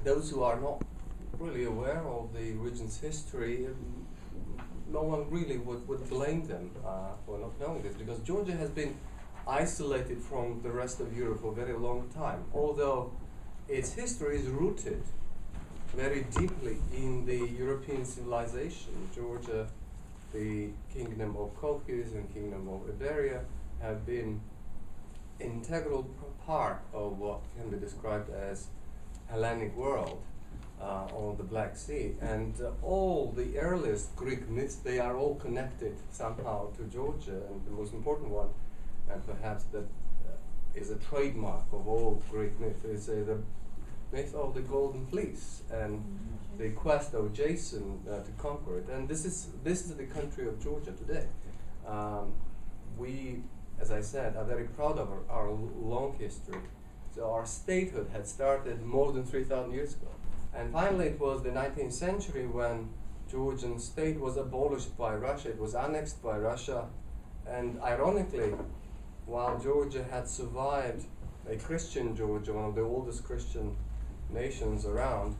those who are not really aware of the region's history, no one really would blame them for not knowing this, because Georgia has been isolated from the rest of Europe for a very long time, although its history is rooted very deeply in the European civilization. Georgia, the Kingdom of Colchis and Kingdom of Iberia have been integral part of what can be described as Hellenic world on the Black Sea, and all the earliest Greek myths, they are all connected somehow to Georgia, and the most important one, and perhaps that is a trademark of all Greek myths, is the myth of the Golden Fleece and the quest of Jason to conquer it. And this is the country of Georgia today. We, as I said, are very proud of our long history. So our statehood had started more than 3,000 years ago. And finally it was the 19th century when Georgian state was abolished by Russia. It was annexed by Russia. And ironically, while Georgia had survived, a Christian Georgia, one of the oldest Christian nations around,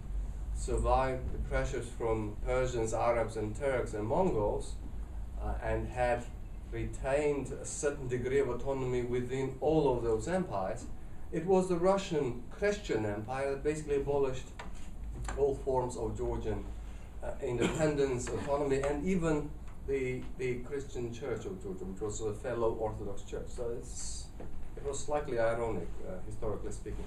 survived the pressures from Persians, Arabs, and Turks and Mongols, and had retained a certain degree of autonomy within all of those empires, it was the Russian Christian Empire that basically abolished all forms of Georgian independence, autonomy, and even the Christian Church of Georgia, which was a fellow Orthodox church. So it was slightly ironic, historically speaking.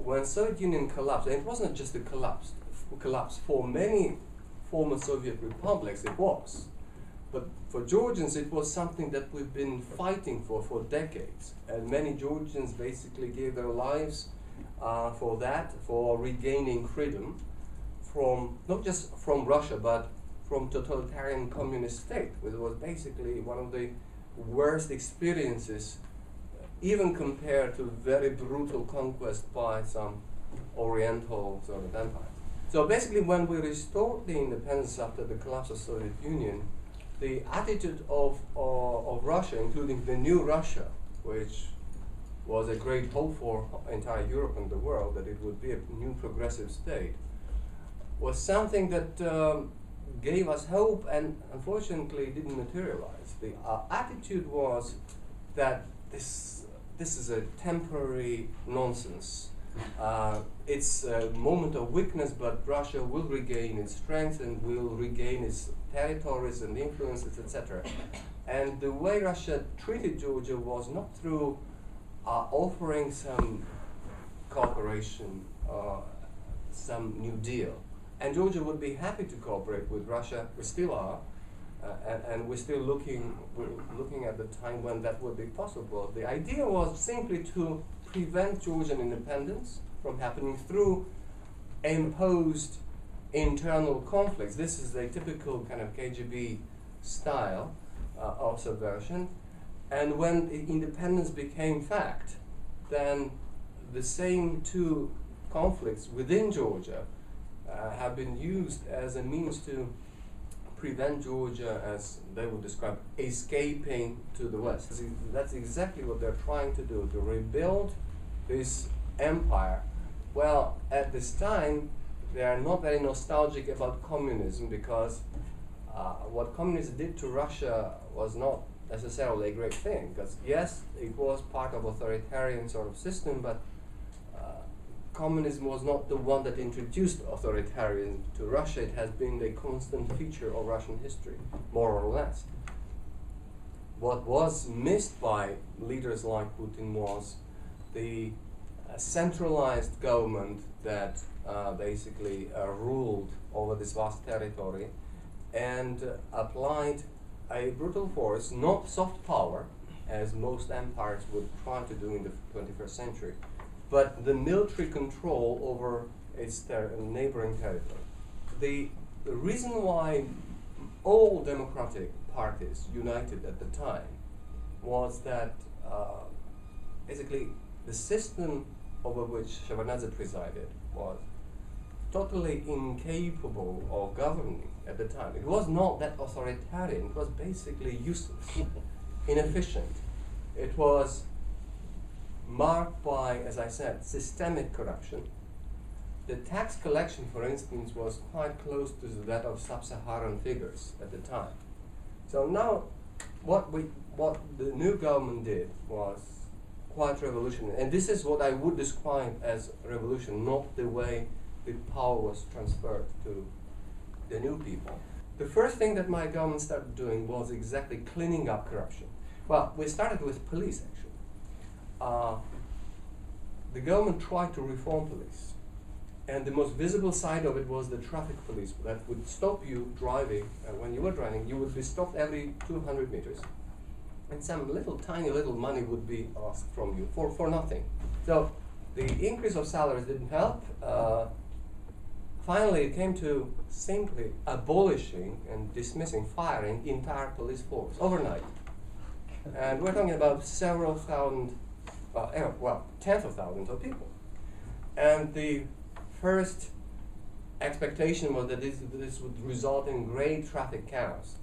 When Soviet Union collapsed, and it wasn't just a collapse for many former Soviet republics, it was. But for Georgians, it was something that we've been fighting for decades. And many Georgians basically gave their lives for that, for regaining freedom from, not just from Russia, but from totalitarian communist state, which was basically one of the worst experiences, even compared to very brutal conquest by some Oriental sort of empires. So basically, when we restored the independence after the collapse of the Soviet Union, the attitude of Russia, including the new Russia, which was a great hope for entire Europe and the world, that it would be a new progressive state, was something that gave us hope and unfortunately didn't materialize. The attitude was that this is a temporary nonsense. It's a moment of weakness, but Russia will regain its strength and will regain its territories and influences, etc. And the way Russia treated Georgia was not through offering some cooperation, some new deal. And Georgia would be happy to cooperate with Russia. We still are, and we're still looking at the time when that would be possible. The idea was simply to prevent Georgian independence from happening through imposed internal conflicts. This is a typical kind of KGB style of subversion. And when the independence became fact, then the same two conflicts within Georgia have been used as a means to prevent Georgia, as they would describe, escaping to the West. That's exactly what they're trying to do, to rebuild this empire. Well, at this time, they are not very nostalgic about communism, because what communism did to Russia was not necessarily a great thing, because yes, it was part of authoritarian sort of system, but communism was not the one that introduced authoritarianism to Russia. It has been a constant feature of Russian history, more or less. What was missed by leaders like Putin was the centralized government that basically ruled over this vast territory and applied a brutal force, not soft power, as most empires would try to do in the 21st century, but the military control over its neighboring territory. The reason why all democratic parties united at the time was that basically the system over which Shevardnadze presided was totally incapable of governing at the time. It was not that authoritarian, it was basically useless, inefficient. It was marked by, as I said, systemic corruption. the tax collection, for instance, was quite close to that of sub-Saharan figures at the time. So now, what the new government did was quite revolutionary, and this is what I would describe as revolution, not the way the power was transferred to the new people. The first thing that my government started doing was exactly cleaning up corruption. Well, we started with police, actually. The government tried to reform police, and the most visible side of it was the traffic police that would stop you driving. When you were driving, you would be stopped every 200 meters, and some tiny little money would be asked from you for nothing. So the increase of salaries didn't help. Finally, it came to simply abolishing and dismissing, firing the entire police force overnight. And we're talking about several thousand, tens of thousands of people. And the first expectation was that this would result in great traffic chaos.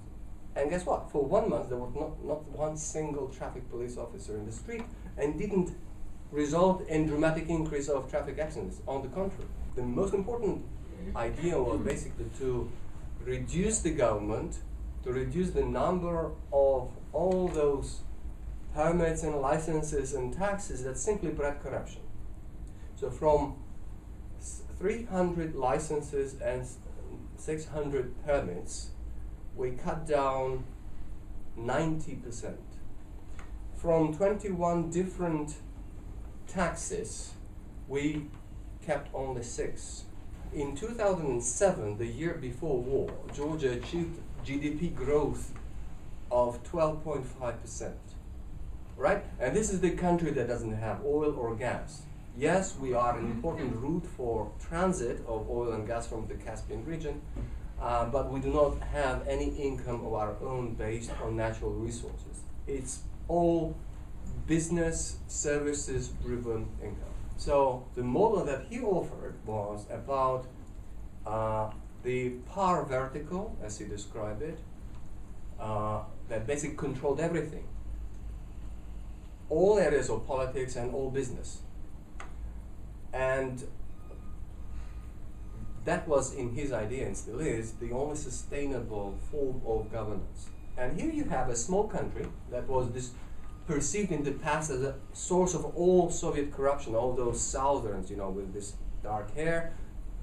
And guess what? For 1 month, there was not one single traffic police officer in the street, and didn't result in dramatic increase of traffic accidents. On the contrary, the most important idea was basically to reduce the government, to reduce the number of all those permits and licenses and taxes that simply bred corruption. So from 300 licenses and 600 permits, we cut down 90%. From 21 different taxes, we kept only 6. In 2007, the year before war, Georgia achieved GDP growth of 12.5%, right? And this is the country that doesn't have oil or gas. Yes, we are an important route for transit of oil and gas from the Caspian region, but we do not have any income of our own based on natural resources. It's all business services driven income. So the model that he offered was about the power vertical, as he described it, that basically controlled everything, all areas of politics and all business. And that was, in his idea, and still is, the only sustainable form of governance. And here you have a small country that was perceived in the past as a source of all Soviet corruption, all those Southerns, with this dark hair,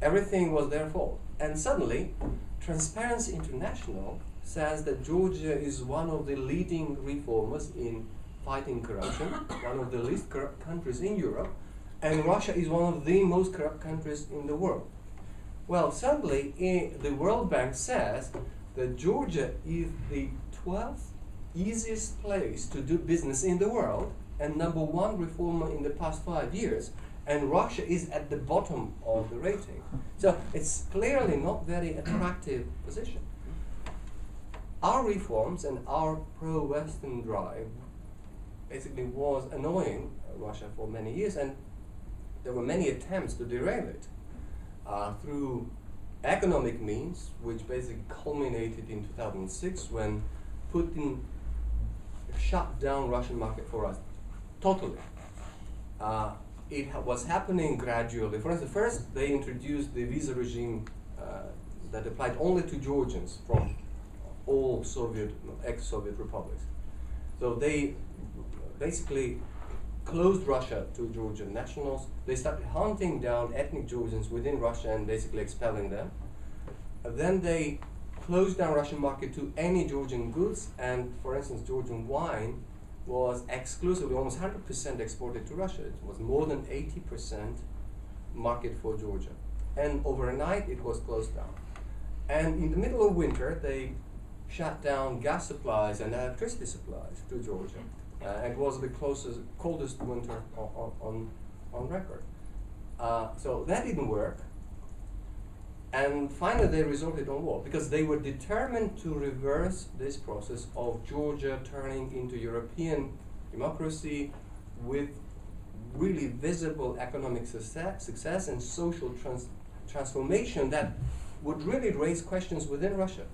everything was their fault. And suddenly, Transparency International says that Georgia is one of the leading reformers in fighting corruption, one of the least corrupt countries in Europe, and Russia is one of the most corrupt countries in the world. Well, suddenly, the World Bank says that Georgia is the 12th easiest place to do business in the world, and #1 reformer in the past 5 years, and Russia is at the bottom of the rating. So it's clearly not very attractive position. Our reforms and our pro-Western drive basically was annoying Russia for many years, and there were many attempts to derail it through economic means, which basically culminated in 2006 when Putin shut down Russian market for us totally. It was happening gradually. For instance, first they introduced the visa regime that applied only to Georgians from all ex-Soviet republics. So they basically closed Russia to Georgian nationals. They started hunting down ethnic Georgians within Russia and basically expelling them. Then they closed down Russian market to any Georgian goods, and for instance, Georgian wine was exclusively, almost 100% exported to Russia. It was more than 80% market for Georgia. And overnight, it was closed down. And in the middle of winter, they shut down gas supplies and electricity supplies to Georgia. And it was the coldest winter on record. So that didn't work. And finally, they resorted on war because they were determined to reverse this process of Georgia turning into European democracy with really visible economic success and social transformation that would really raise questions within Russia.